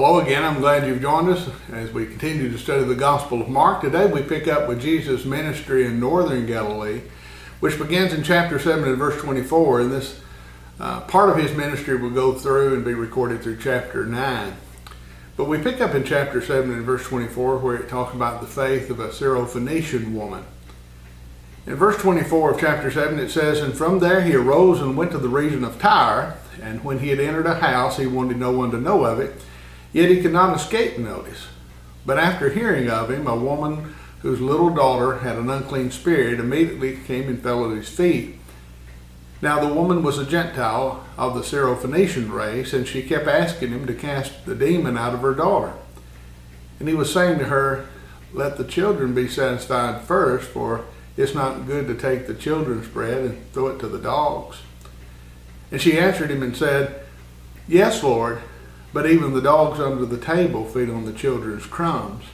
Hello again, I'm glad you've joined us as we continue to study the Gospel of Mark. Today we pick up with Jesus' ministry in northern Galilee, which begins in chapter 7 and verse 24, and this part of his ministry will go through and be recorded through chapter 9. But we pick up in chapter 7 and verse 24 where it talks about the faith of a Syrophoenician woman. In verse 24 of chapter 7 it says, "And from there he arose and went to the region of Tyre, and when he had entered a house he wanted no one to know of it, yet he could not escape notice. But after hearing of him, a woman whose little daughter had an unclean spirit immediately came and fell at his feet. Now the woman was a Gentile of the Syrophoenician race, and she kept asking him to cast the demon out of her daughter. And he was saying to her, 'Let the children be satisfied first, for it's not good to take the children's bread and throw it to the dogs.' And she answered him and said, 'Yes, Lord, but even the dogs under the table feed on the children's crumbs.'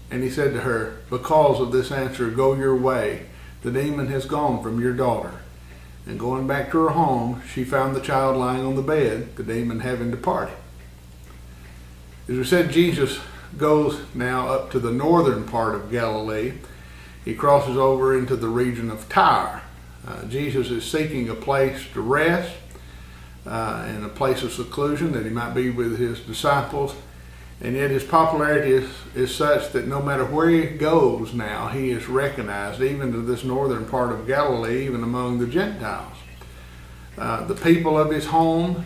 And he said to her, 'Because of this answer, go your way. The demon has gone from your daughter.' And going back to her home, she found the child lying on the bed, the demon having departed." As we said, Jesus goes now up to the northern part of Galilee. He crosses over into the region of Tyre. Jesus is seeking a place to rest, and a place of seclusion that he might be with his disciples. And yet his popularity is such that no matter where he goes now, he is recognized, even to this northern part of Galilee, even among the Gentiles. The people of his home,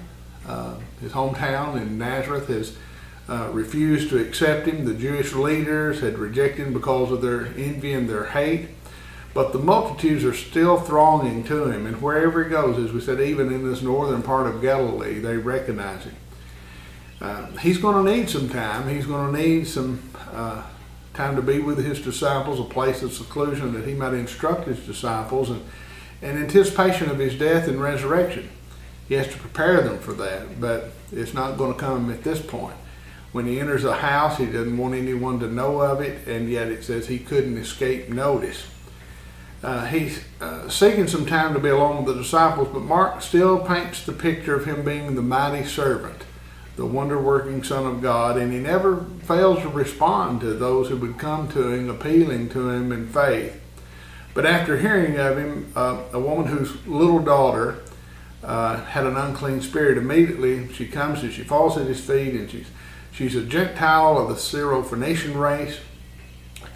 his hometown in Nazareth, has refused to accept him. The Jewish leaders had rejected him because of their envy and their hate. But the multitudes are still thronging to him, and wherever he goes, as we said, even in this northern part of Galilee, they recognize him. He's going to need some time. He's going to need some time to be with his disciples, a place of seclusion that he might instruct his disciples, and in anticipation of his death and resurrection. He has to prepare them for that, but it's not going to come at this point. When he enters a house, he doesn't want anyone to know of it, and yet it says he couldn't escape notice. He's seeking some time to be alone with the disciples, but Mark still paints the picture of him being the mighty servant, the wonder-working Son of God, and he never fails to respond to those who would come to him, appealing to him in faith. But after hearing of him, a woman whose little daughter had an unclean spirit, immediately she comes and she falls at his feet, and she's a Gentile of the Syrophoenician race,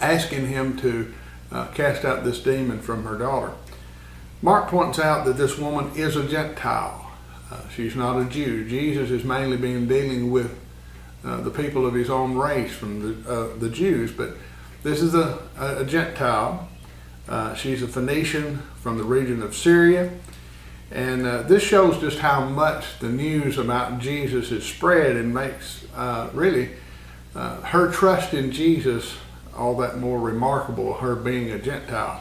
asking him to cast out this demon from her daughter. Mark points out that this woman is a Gentile. She's not a Jew. Jesus is mainly dealing with the people of his own race from the Jews, but this is a Gentile. She's a Phoenician from the region of Syria, and this shows just how much the news about Jesus is spread and makes really her trust in Jesus all that more remarkable, her being a Gentile.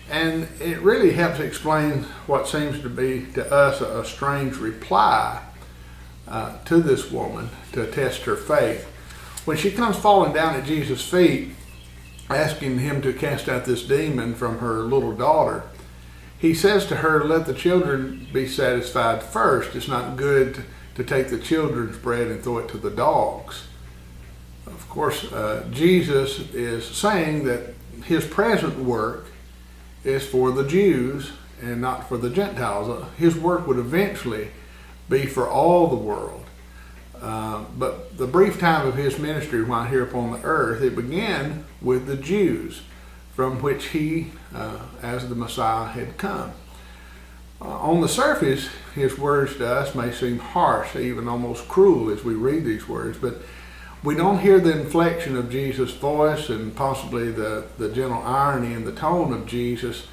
And it really helps explain what seems to be to us a strange reply to this woman to test her faith. When she comes falling down at Jesus' feet, asking him to cast out this demon from her little daughter, he says to her, "Let the children be satisfied first. It's not good to take the children's bread and throw it to the dogs." Of course, Jesus is saying that his present work is for the Jews and not for the Gentiles. His work would eventually be for all the world. But the brief time of his ministry while here upon the earth, it began with the Jews, from which he, as the Messiah, had come. On the surface, his words to us may seem harsh, even almost cruel as we read these words, but we don't hear the inflection of Jesus' voice and possibly the gentle irony in the tone of Jesus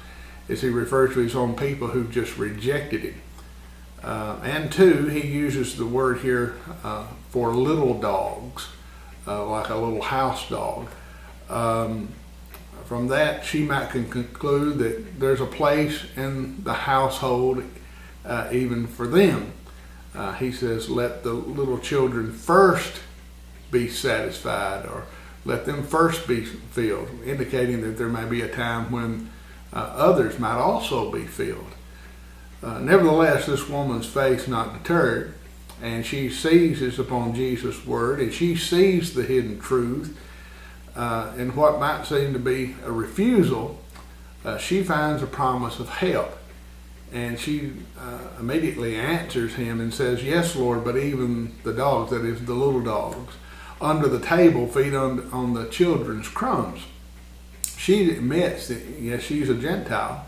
as he refers to his own people who've just rejected him. And two, he uses the word here for little dogs, like a little house dog. From that, she might conclude that there's a place in the household even for them. He says, "Let the little children first be satisfied," or "let them first be filled," indicating that there may be a time when others might also be filled. Nevertheless, this woman's faith not deterred. and she seizes upon Jesus' word, and she sees the hidden truth. And what might seem to be a refusal, she finds a promise of help. And she immediately answers him and says, "Yes, Lord, but even the dogs," that is, the little dogs, "under the table feed on the children's crumbs." She admits that, yes, she's a Gentile.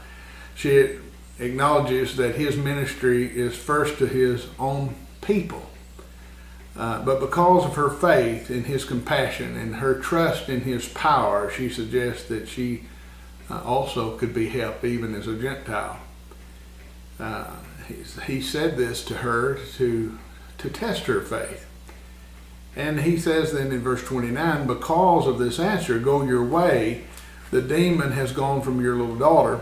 She acknowledges that his ministry is first to his own people. But because of her faith in his compassion and her trust in his power, she suggests that she also could be helped even as a Gentile. He said this to her to test her faith. And he says then in verse 29, "Because of this answer, go your way. The demon has gone from your little daughter."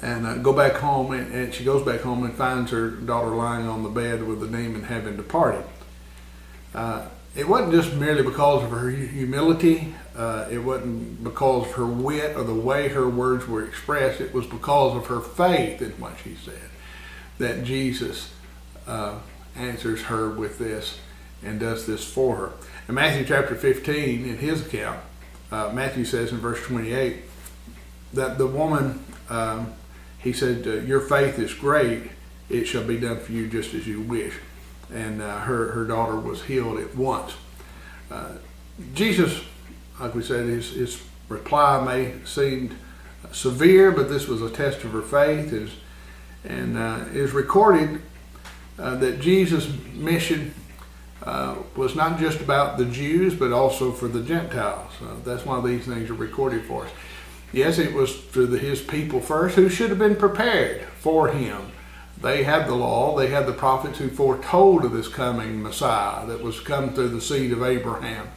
And go back home, and she goes back home and finds her daughter lying on the bed with the demon having departed. It wasn't just merely because of her humility. It wasn't because of her wit or the way her words were expressed. It was because of her faith in what she said that Jesus answers her with this and does this for her. In Matthew chapter 15, in his account, Matthew says in verse 28 that the woman, he said, "Your faith is great. It shall be done for you just as you wish." And her daughter was healed at once. Jesus, like we said, his reply may seem severe, but this was a test of her faith. And it is recorded that Jesus' mission was not just about the Jews, but also for the Gentiles. That's why these things are recorded for us. Yes, it was for his people first, who should have been prepared for him. They had the law, they had the prophets who foretold of this coming Messiah that was come through the seed of Abraham.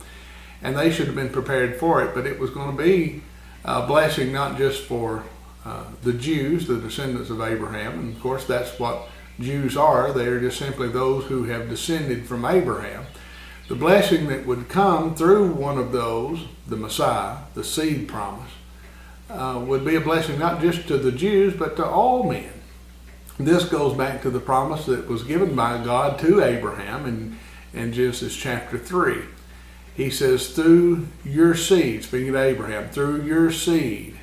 And they should have been prepared for it, but it was going to be a blessing not just for the Jews, the descendants of Abraham. And of course, that's what Jews are. They are just simply those who have descended from Abraham. The blessing that would come through one of those, the Messiah, the seed promise, would be a blessing not just to the Jews, but to all men. This goes back to the promise that was given by God to Abraham in Genesis chapter 3. He says, "Through your seed," speaking of Abraham, "through your seed,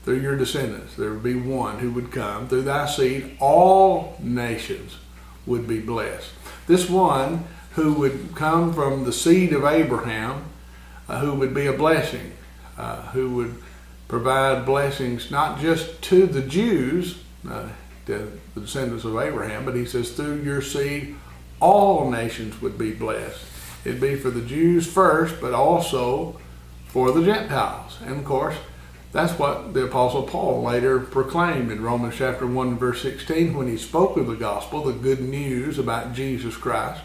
through your descendants, there would be one who would come. Through thy seed, all nations would be blessed." This one who would come from the seed of Abraham, who would be a blessing, who would provide blessings not just to the Jews, the descendants of Abraham, but he says, "Through your seed, all nations would be blessed." It'd be for the Jews first, but also for the Gentiles. And of course, that's what the Apostle Paul later proclaimed in Romans chapter 1 verse 16 when he spoke of the gospel, the good news about Jesus Christ.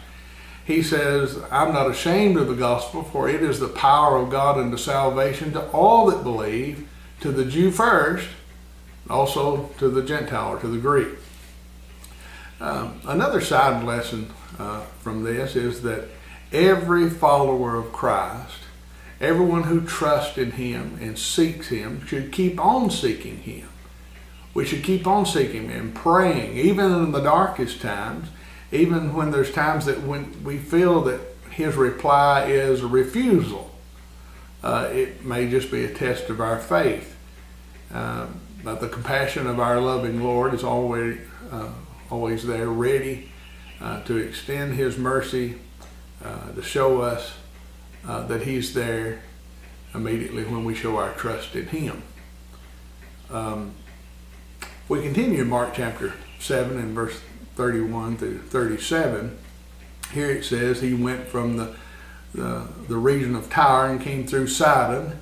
He says, "I'm not ashamed of the gospel, for it is the power of God unto salvation to all that believe, to the Jew first, also to the Gentile or to the Greek." Another side lesson from this is that every follower of Christ, everyone who trusts in him and seeks him, should keep on seeking him. We should keep on seeking him and praying, even in the darkest times, even when there's times that when we feel that his reply is a refusal. It may just be a test of our faith. But the compassion of our loving Lord is always there, ready to extend his mercy, to show us that he's there immediately when we show our trust in him. We continue in Mark chapter 7 and verse 31 through 37. Here it says, "He went from the region of Tyre and came through Sidon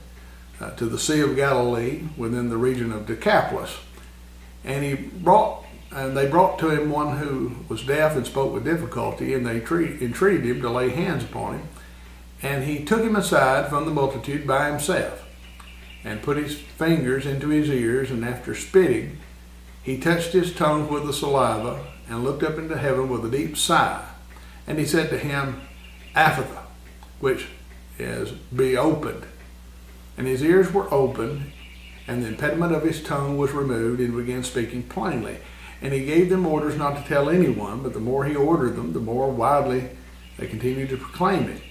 to the Sea of Galilee within the region of Decapolis. And they brought to him one who was deaf and spoke with difficulty, and they entreated him to lay hands upon him. And he took him aside from the multitude by himself, and put his fingers into his ears, and after spitting, he touched his tongue with the saliva, and looked up into heaven with a deep sigh. And he said to him, Aphatha, which is, be opened. And his ears were opened, and the impediment of his tongue was removed, and he began speaking plainly. And he gave them orders not to tell anyone, but the more he ordered them, the more widely they continued to proclaim it.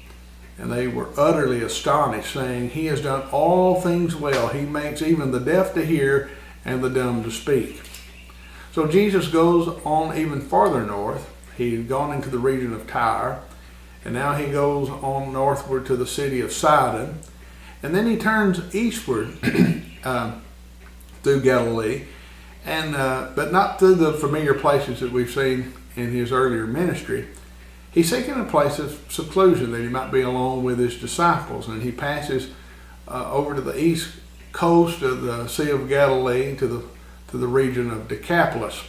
And they were utterly astonished, saying, "He has done all things well. He makes even the deaf to hear and the dumb to speak." So Jesus goes on even farther north. He had gone into the region of Tyre, and now he goes on northward to the city of Sidon. And then he turns eastward through Galilee, but not through the familiar places that we've seen in his earlier ministry. He's seeking a place of seclusion that he might be alone with his disciples, and he passes over to the east coast of the Sea of Galilee to the region of Decapolis.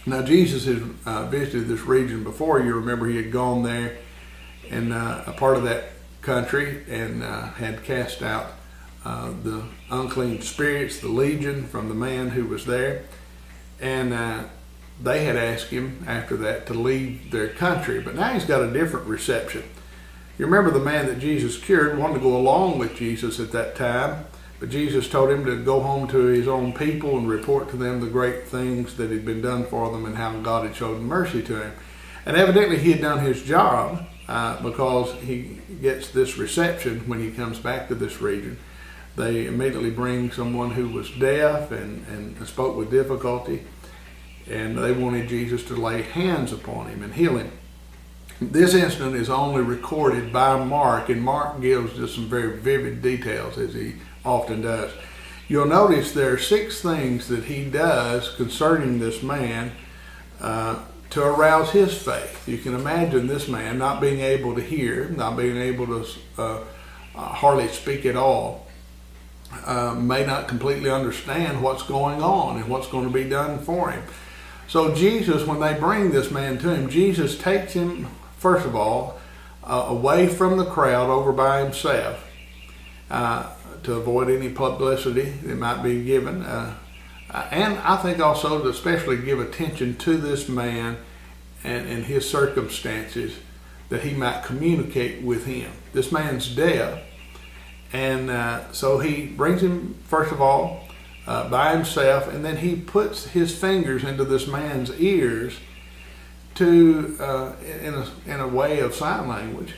Now Jesus has visited this region before. You remember he had gone there and a part of that country and had cast out the unclean spirits, the legion, from the man who was there. And they had asked him after that to leave their country, but now he's got a different reception. You remember the man that Jesus cured wanted to go along with Jesus at that time, but Jesus told him to go home to his own people and report to them the great things that had been done for them and how God had shown mercy to him. And evidently he had done his job because he gets this reception when he comes back to this region. They immediately bring someone who was deaf and spoke with difficulty, and they wanted Jesus to lay hands upon him and heal him. This incident is only recorded by Mark, and Mark gives us some very vivid details, as he often does. You'll notice there are 6 things that he does concerning this man to arouse his faith. You can imagine this man not being able to hear, not being able to hardly speak at all, may not completely understand what's going on and what's going to be done for him. So Jesus, when they bring this man to him, Jesus takes him, first of all, away from the crowd over by himself to avoid any publicity that might be given. And I think also to especially give attention to this man and his circumstances, that he might communicate with him. This man's deaf, and so he brings him, first of all, by himself, and then he puts his fingers into this man's ears to, in a way of sign language,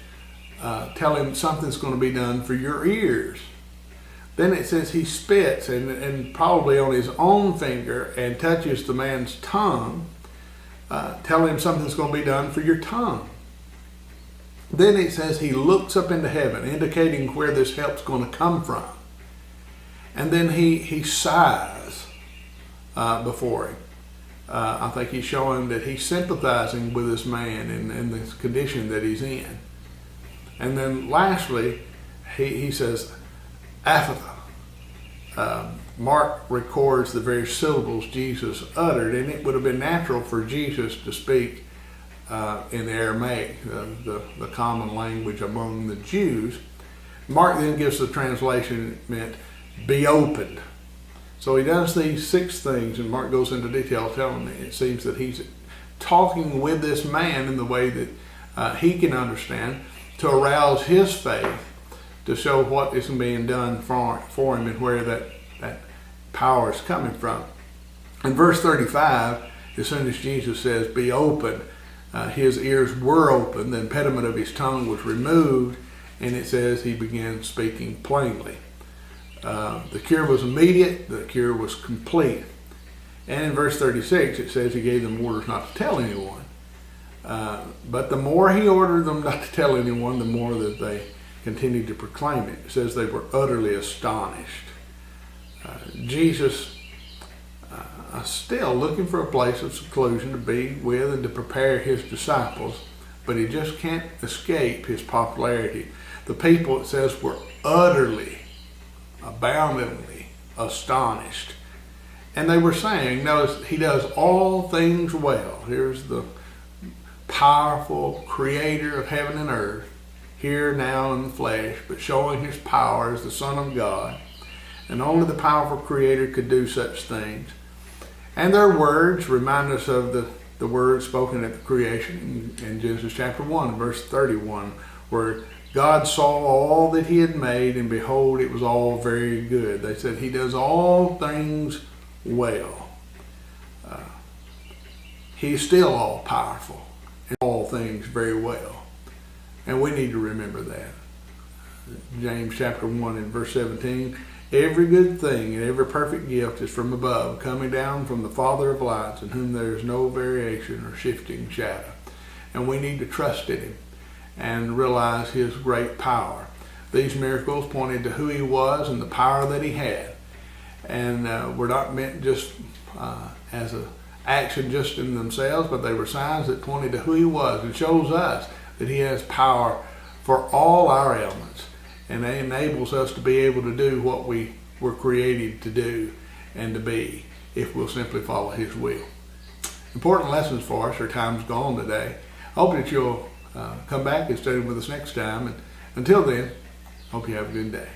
tell him something's going to be done for your ears. Then it says he spits and probably on his own finger and touches the man's tongue, telling him something's going to be done for your tongue. Then it says he looks up into heaven, indicating where this help's going to come from. And then he sighs before him. I think he's showing that he's sympathizing with this man and the condition that he's in. And then lastly, he says, Aphatha. Mark records the very syllables Jesus uttered, and it would have been natural for Jesus to speak in Aramaic, the common language among the Jews. Mark then gives the translation meant be opened. So he does these 6 things, and Mark goes into detail telling me it seems that he's talking with this man in the way that he can understand to arouse his faith, to show what is being done for him and where that power is coming from. In verse 35, as soon as Jesus says, be open, his ears were open, the impediment of his tongue was removed, and it says he began speaking plainly. The cure was immediate, the cure was complete. And in verse 36, it says he gave them orders not to tell anyone. But the more he ordered them not to tell anyone, the more that they continued to proclaim it. It says they were utterly astonished. Jesus still looking for a place of seclusion to be with and to prepare his disciples, but he just can't escape his popularity. The people, it says, were utterly, aboundingly astonished. And they were saying, notice, he does all things well. Here's the powerful creator of heaven and earth, here now in the flesh, but showing his power as the Son of God. And only the powerful creator could do such things. And their words remind us of the words spoken at the creation in Genesis chapter 1, verse 31, where God saw all that he had made, and behold, it was all very good. They said he does all things well. He's still all powerful and all things very well. And we need to remember that. James chapter 1 and verse 17, every good thing and every perfect gift is from above, coming down from the Father of lights, in whom there is no variation or shifting shadow. And we need to trust in him and realize his great power. These miracles pointed to who he was and the power that he had. And were not meant just as an action just in themselves, but they were signs that pointed to who he was and shows us that he has power for all our ailments. And it enables us to be able to do what we were created to do and to be if we'll simply follow his will. Important lessons for us. Our time's gone today. I hope that you'll come back and study with us next time. And until then, hope you have a good day.